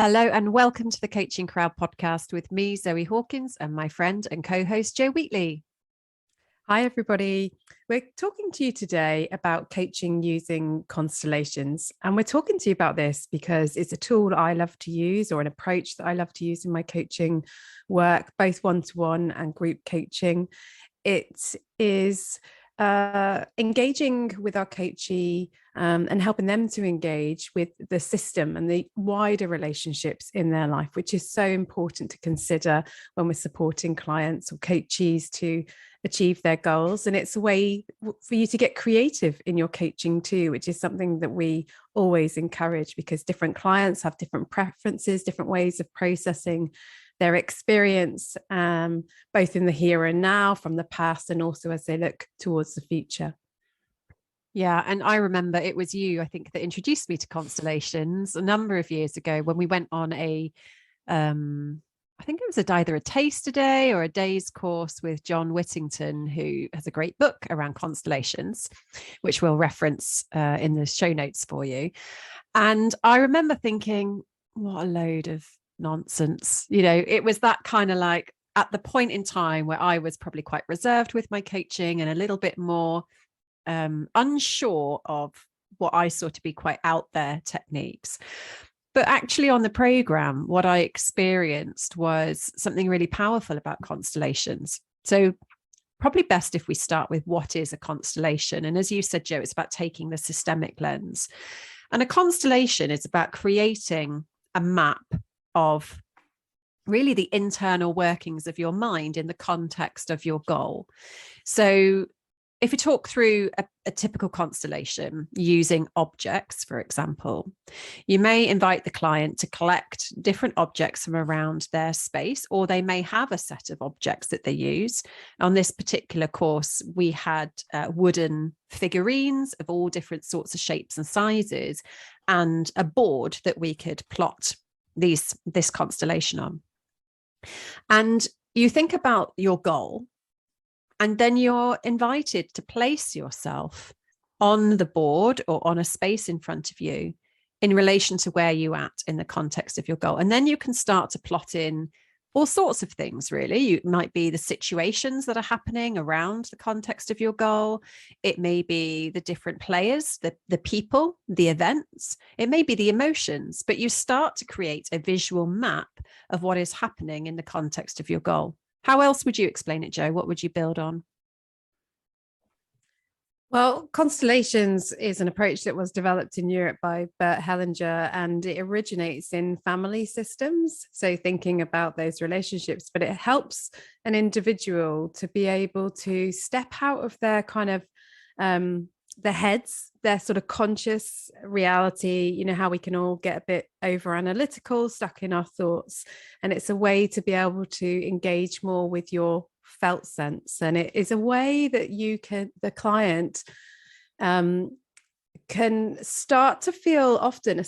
Hello and welcome to the Coaching Crowd podcast with me, Zoe Hawkins, and my friend and co-host Jo Wheatley. Hi, everybody. We're talking to you today about coaching using constellations. And we're talking to you about this because it's a tool I love to use, or an approach that I love to use in my coaching work, both one-to-one and group coaching. It is engaging with our coachee and helping them to engage with the system and the wider relationships in their life, which is so important to consider when we're supporting clients or coachees to achieve their goals. And it's a way for you to get creative in your coaching too, which is something that we always encourage, because different clients have different preferences, different ways of processing their experience, both in the here and now, from the past, and also as they look towards the future. Yeah, and I remember it was you, I think, that introduced me to Constellations a number of years ago when we went on I think it was either a taster day or a day's course with John Whittington, who has a great book around constellations, which we'll reference in the show notes for you. And I remember thinking, what a load of nonsense. It was that kind of like at the point in time where I was probably quite reserved with my coaching and a little bit more unsure of what I saw to be quite out there techniques. But actually on the program, what I experienced was something really powerful about constellations. So probably best if we start with what is a constellation. And as you said, Jo, it's about taking the systemic lens. And a constellation is about creating a map of really the internal workings of your mind in the context of your goal. So if we talk through a typical constellation using objects, for example, you may invite the client to collect different objects from around their space, or they may have a set of objects that they use. On this particular course, we had wooden figurines of all different sorts of shapes and sizes, and a board that we could plot this constellation on. And you think about your goal, and then you're invited to place yourself on the board or on a space in front of you in relation to where you're at in the context of your goal. And then you can start to plot in all sorts of things, really. It might be the situations that are happening around the context of your goal. It may be the different players, the people, the events. It may be the emotions, but you start to create a visual map of what is happening in the context of your goal. How else would you explain it, Jo? What would you build on? Well, constellations is an approach that was developed in Europe by Bert Hellinger, and it originates in family systems. So thinking about those relationships, but it helps an individual to be able to step out of their kind of their heads, their sort of conscious reality. You know how we can all get a bit over analytical, stuck in our thoughts, and it's a way to be able to engage more with your felt sense. And it is a way that the client can start to feel often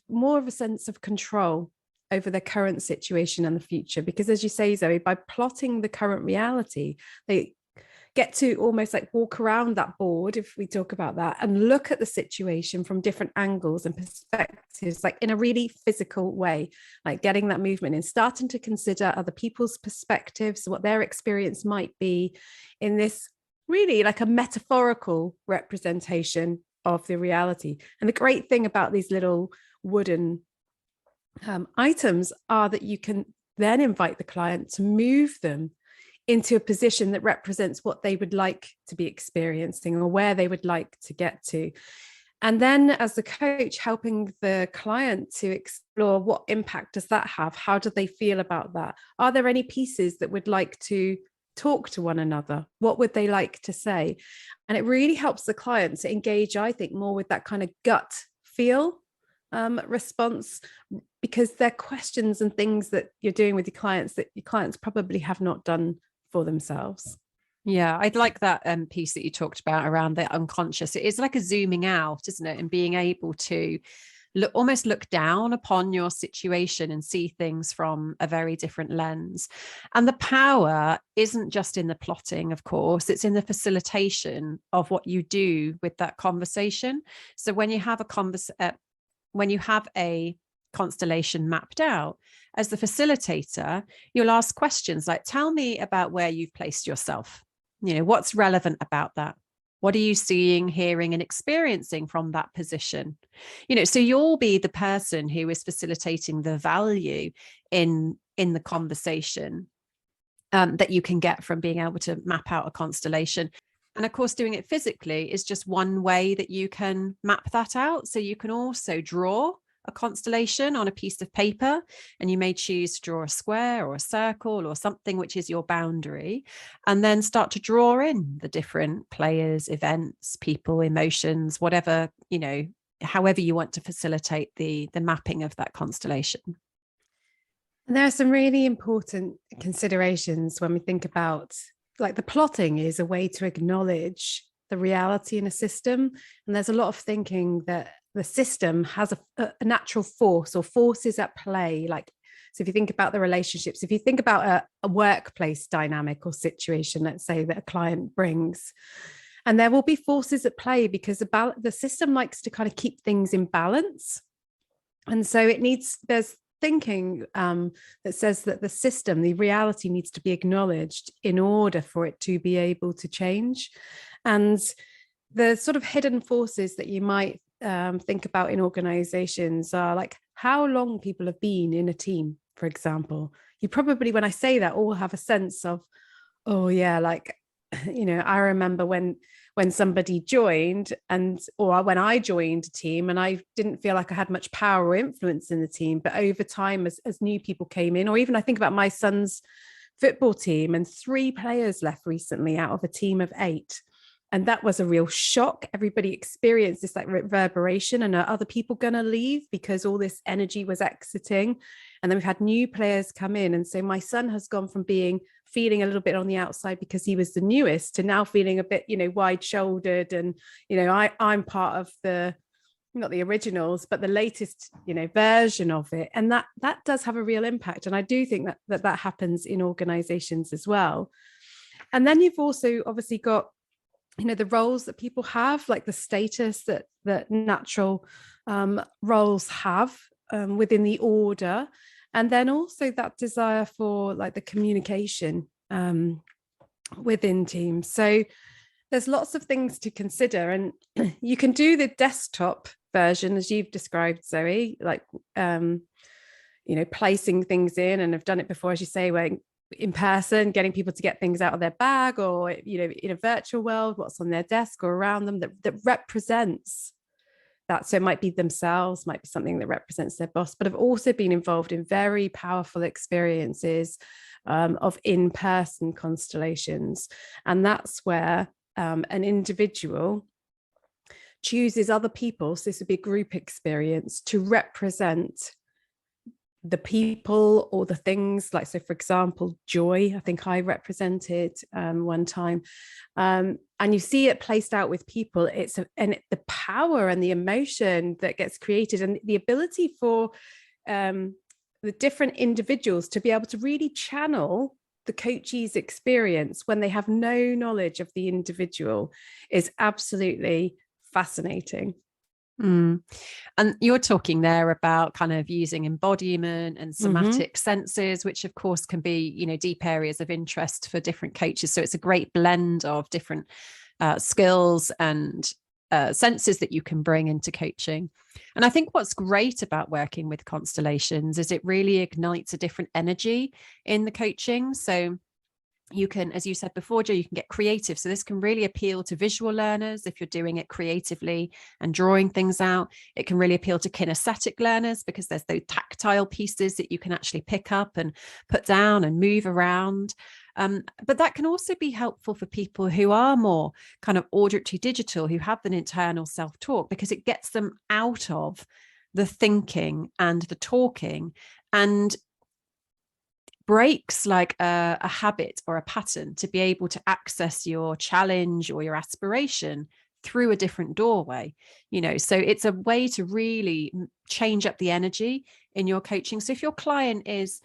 more of a sense of control over their current situation and the future. Because as you say, Zoe, by plotting the current reality, they get to almost like walk around that board, if we talk about that, and look at the situation from different angles and perspectives, like in a really physical way, like getting that movement and starting to consider other people's perspectives, what their experience might be in this really like a metaphorical representation of the reality. And the great thing about these little wooden items are that you can then invite the client to move them into a position that represents what they would like to be experiencing or where they would like to get to. And then as the coach, helping the client to explore what impact does that have? How do they feel about that? Are there any pieces that would like to talk to one another? What would they like to say? And it really helps the client to engage, I think, more with that kind of gut feel response, because they're questions and things that you're doing with your clients that your clients probably have not done for themselves. Yeah, I'd like that piece that you talked about around the unconscious. It is like a zooming out, isn't it? And being able to almost look down upon your situation and see things from a very different lens. And the power isn't just in the plotting, of course, it's in the facilitation of what you do with that conversation. So when you have a constellation mapped out, as the facilitator, you'll ask questions like, tell me about where you've placed yourself. What's relevant about that? What are you seeing, hearing, and experiencing from that position? So you'll be the person who is facilitating the value in the conversation that you can get from being able to map out a constellation. And of course, doing it physically is just one way that you can map that out. So you can also draw a constellation on a piece of paper, and you may choose to draw a square or a circle or something which is your boundary, and then start to draw in the different players, events, people, emotions, whatever, however you want to facilitate the mapping of that constellation. And there are some really important considerations when we think about, like, the plotting is a way to acknowledge the reality in a system. And there's a lot of thinking that the system has a natural force or forces at play. Like, so if you think about the relationships, if you think about a workplace dynamic or situation, let's say, that a client brings, and there will be forces at play because the system likes to kind of keep things in balance. And so there's thinking that says that the system, the reality, needs to be acknowledged in order for it to be able to change. And the sort of hidden forces that you might think about in organizations are like how long people have been in a team, for example. You probably, when I say that, all have a sense of, oh yeah, like, I remember when somebody joined, or when I joined a team and I didn't feel like I had much power or influence in the team, but over time, as new people came in, or even I think about my son's football team, and 3 players left recently out of a team of 8. And that was a real shock. Everybody experienced this like reverberation, and are other people going to leave because all this energy was exiting? And then we've had new players come in. And so my son has gone from feeling a little bit on the outside because he was the newest, to now feeling a bit, wide shouldered. And, I'm part of not the originals, but the latest, version of it. And that does have a real impact. And I do think that happens in organizations as well. And then you've also obviously got, the roles that people have, like the status that natural roles have within the order. And then also that desire for like the communication within teams. So there's lots of things to consider. And you can do the desktop version, as you've described, Zoe, like, placing things in, and I've done it before, as you say, where in person, getting people to get things out of their bag, or, in a virtual world, what's on their desk or around them that represents that. So it might be themselves, might be something that represents their boss, but I've also been involved in very powerful experiences of in-person constellations. And that's where an individual chooses other people, so this would be a group experience, to represent the people or the things. Like, so for example, joy, I think I represented one time, and you see it placed out with people. The power and the emotion that gets created, and the ability for the different individuals to be able to really channel the coachee's experience when they have no knowledge of the individual, is absolutely fascinating. And you're talking there about kind of using embodiment and somatic senses, which of course can be, deep areas of interest for different coaches. So it's a great blend of different skills and senses that you can bring into coaching. And I think what's great about working with constellations is it really ignites a different energy in the coaching. So you can, as you said before, Jo, you can get creative. So this can really appeal to visual learners if you're doing it creatively and drawing things out. It can really appeal to kinesthetic learners because there's those tactile pieces that you can actually pick up and put down and move around. But that can also be helpful for people who are more kind of auditory digital, who have an internal self-talk, because it gets them out of the thinking and the talking, and breaks like a habit or a pattern to be able to access your challenge or your aspiration through a different doorway. So it's a way to really change up the energy in your coaching. So if your client is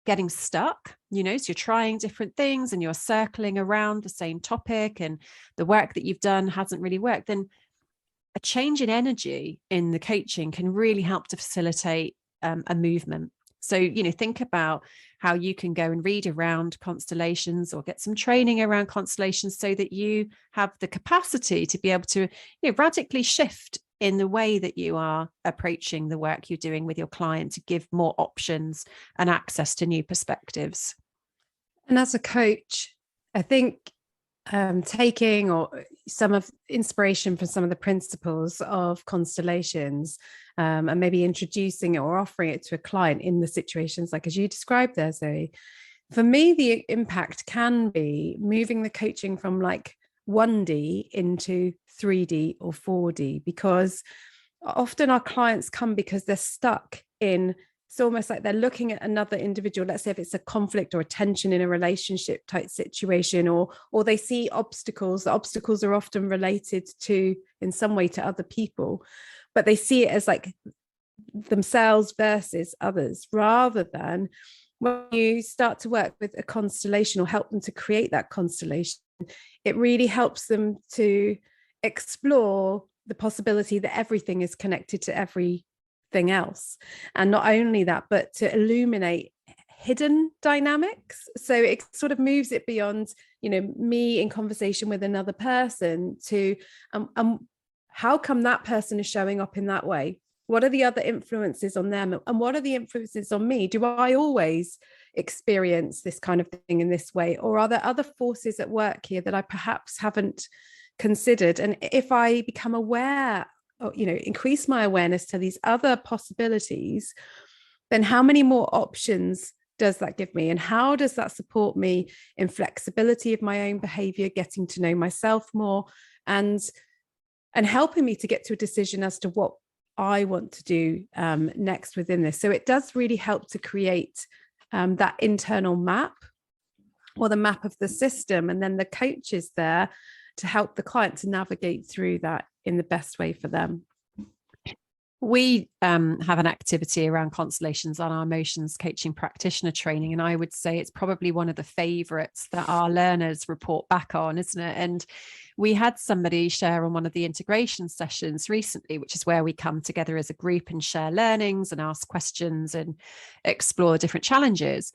getting stuck, so you're trying different things and you're circling around the same topic and the work that you've done hasn't really worked, then a change in energy in the coaching can really help to facilitate a movement. So, think about how you can go and read around constellations or get some training around constellations so that you have the capacity to be able to radically shift in the way that you are approaching the work you're doing with your client, to give more options and access to new perspectives. And as a coach, I think taking or some of inspiration from some of the principles of constellations, and maybe introducing it or offering it to a client in the situations like as you described there, Zoe. For me, the impact can be moving the coaching from like 1D into 3D or 4D, because often our clients come because they're stuck in, it's almost like they're looking at another individual. Let's say if it's a conflict or a tension in a relationship type situation, or they see obstacles. The obstacles are often related to, in some way, to other people, but they see it as like themselves versus others, rather than when you start to work with a constellation or help them to create that constellation, it really helps them to explore the possibility that everything is connected to everything else. And not only that, but to illuminate hidden dynamics. So it sort of moves it beyond, me in conversation with another person to how come that person is showing up in that way? What are the other influences on them? And what are the influences on me? Do I always experience this kind of thing in this way? Or are there other forces at work here that I perhaps haven't considered? And if I become aware, or, increase my awareness to these other possibilities, then how many more options does that give me? And how does that support me in flexibility of my own behavior, getting to know myself more, and helping me to get to a decision as to what I want to do next within this. So it does really help to create that internal map, or the map of the system, and then the coach is there to help the client to navigate through that in the best way for them. We have an activity around constellations on our emotions coaching practitioner training, and I would say it's probably one of the favorites that our learners report back on, isn't it? And we had somebody share on one of the integration sessions recently, which is where we come together as a group and share learnings and ask questions and explore different challenges.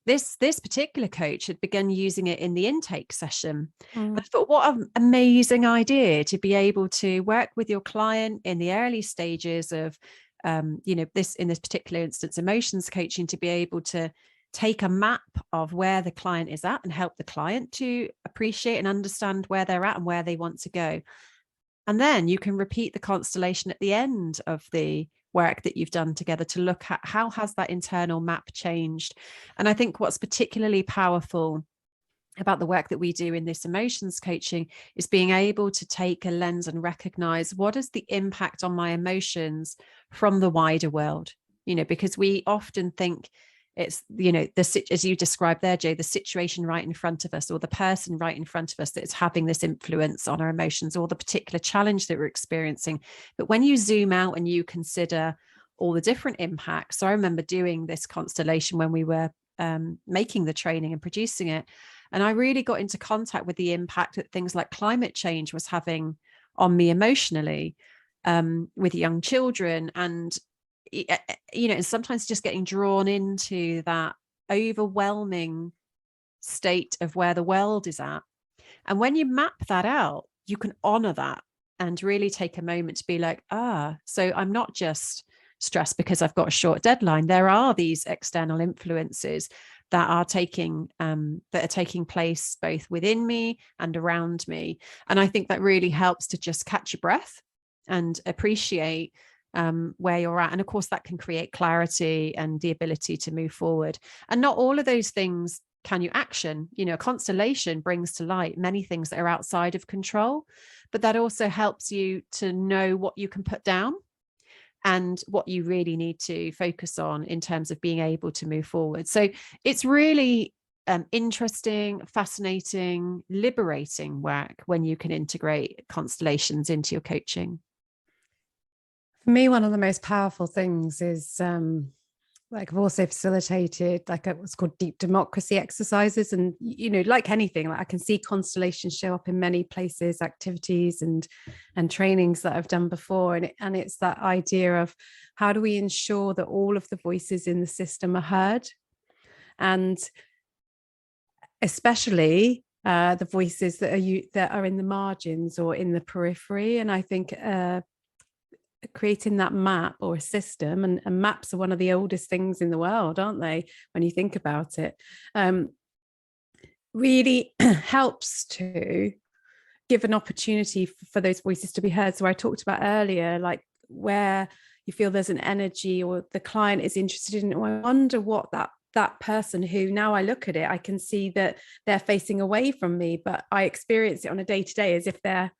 This particular coach had begun using it in the intake session. I thought, what an amazing idea to be able to work with your client in the early stages of, this, in this particular instance, emotions coaching, to be able to take a map of where the client is at and help the client to appreciate and understand where they're at and where they want to go. And then you can repeat the constellation at the end of the work that you've done together to look at how has that internal map changed. And I think what's particularly powerful about the work that we do in this emotions coaching is being able to take a lens and recognize what is the impact on my emotions from the wider world, because we often think it's, as you described there, Jay, the situation right in front of us, or the person right in front of us that's having this influence on our emotions, or the particular challenge that we're experiencing. But when you zoom out and you consider all the different impacts, so I remember doing this constellation when we were making the training and producing it, and I really got into contact with the impact that things like climate change was having on me emotionally, with young children, and and sometimes just getting drawn into that overwhelming state of where the world is at. And when you map that out, you can honor that and really take a moment to be like, so I'm not just stressed because I've got a short deadline. There are these external influences that are taking place both within me and around me. And I think that really helps to just catch your breath and appreciate where you're at. And of course, that can create clarity and the ability to move forward. And not all of those things can you action. A constellation brings to light many things that are outside of control, but that also helps you to know what you can put down and what you really need to focus on in terms of being able to move forward. So it's really interesting, fascinating, liberating work when you can integrate constellations into your coaching. For me, one of the most powerful things is like I've also facilitated like what's called deep democracy exercises. And, like anything, like I can see constellations show up in many places, activities and trainings that I've done before. And it's that idea of how do we ensure that all of the voices in the system are heard? And especially the voices that are in the margins or in the periphery. And I think creating that map or a system, and maps are one of the oldest things in the world, aren't they, when you think about it, really helps to give an opportunity for those voices to be heard. So I talked about earlier, like where you feel there's an energy or the client is interested in, I wonder what that person who, now I look at it, I can see that they're facing away from me, but I experience it on a day-to-day as if they're,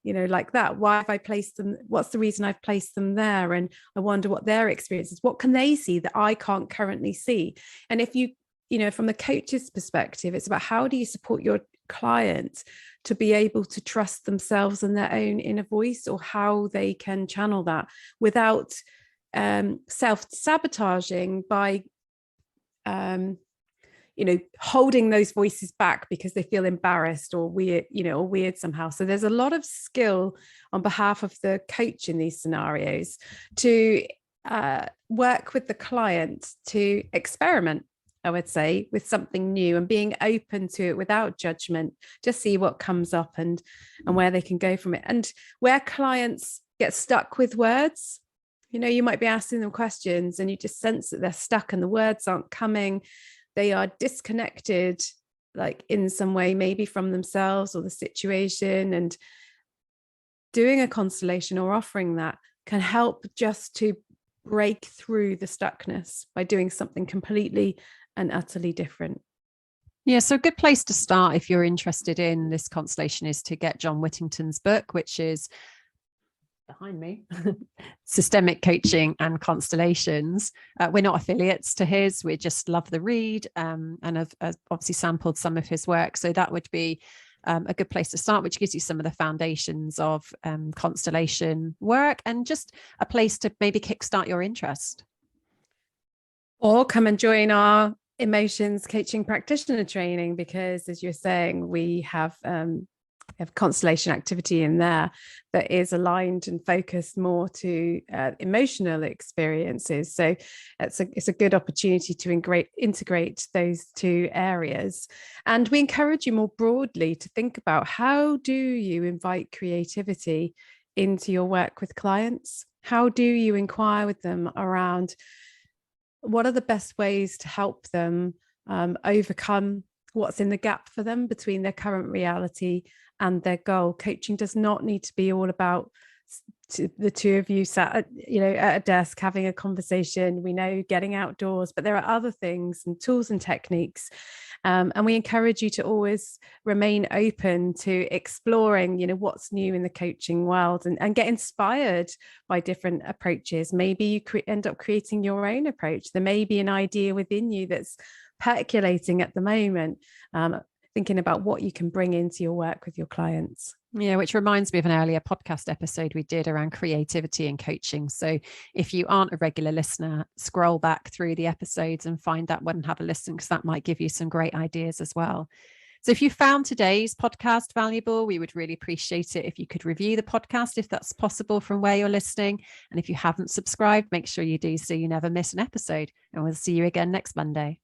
like that. Why have I placed them? What's the reason I've placed them there? And I wonder what their experience is. What can they see that I can't currently see? And if you from the coach's perspective, it's about how do you support your client to be able to trust themselves and their own inner voice, or how they can channel that without self-sabotaging by holding those voices back because they feel embarrassed or weird somehow. So there's a lot of skill on behalf of the coach in these scenarios to work with the client to experiment, I would say, with something new and being open to it without judgment. Just see what comes up and where they can go from it. And where clients get stuck with words, you might be asking them questions and you just sense that they're stuck and the words aren't coming. They are disconnected, like in some way, maybe from themselves or the situation. And doing a constellation or offering that can help just to break through the stuckness by doing something completely and utterly different. Yeah, so a good place to start if you're interested in this constellation is to get John Whittington's book, which is behind me, Systemic Coaching and Constellations. We're not affiliates to his, we just love the read and have obviously sampled some of his work. So that would be a good place to start, which gives you some of the foundations of constellation work and just a place to maybe kickstart your interest. Or come and join our emotions coaching practitioner training, because as you're saying, we have constellation activity in there that is aligned and focused more to emotional experiences. So it's a good opportunity to integrate those two areas. And we encourage you more broadly to think about, how do you invite creativity into your work with clients? How do you inquire with them around what are the best ways to help them overcome what's in the gap for them between their current reality and their goal? Coaching does not need to be all about the two of you sat at a desk having a conversation. We know getting outdoors, but there are other things and tools and techniques. And we encourage you to always remain open to exploring, what's new in the coaching world and get inspired by different approaches. Maybe you end up creating your own approach. There may be an idea within you that's percolating at the moment, thinking about what you can bring into your work with your clients. Yeah, which reminds me of an earlier podcast episode we did around creativity and coaching. So if you aren't a regular listener, scroll back through the episodes and find that one and have a listen, because that might give you some great ideas as well. So if you found today's podcast valuable, we would really appreciate it if you could review the podcast, if that's possible, from where you're listening. And if you haven't subscribed, make sure you do so you never miss an episode. And we'll see you again next Monday.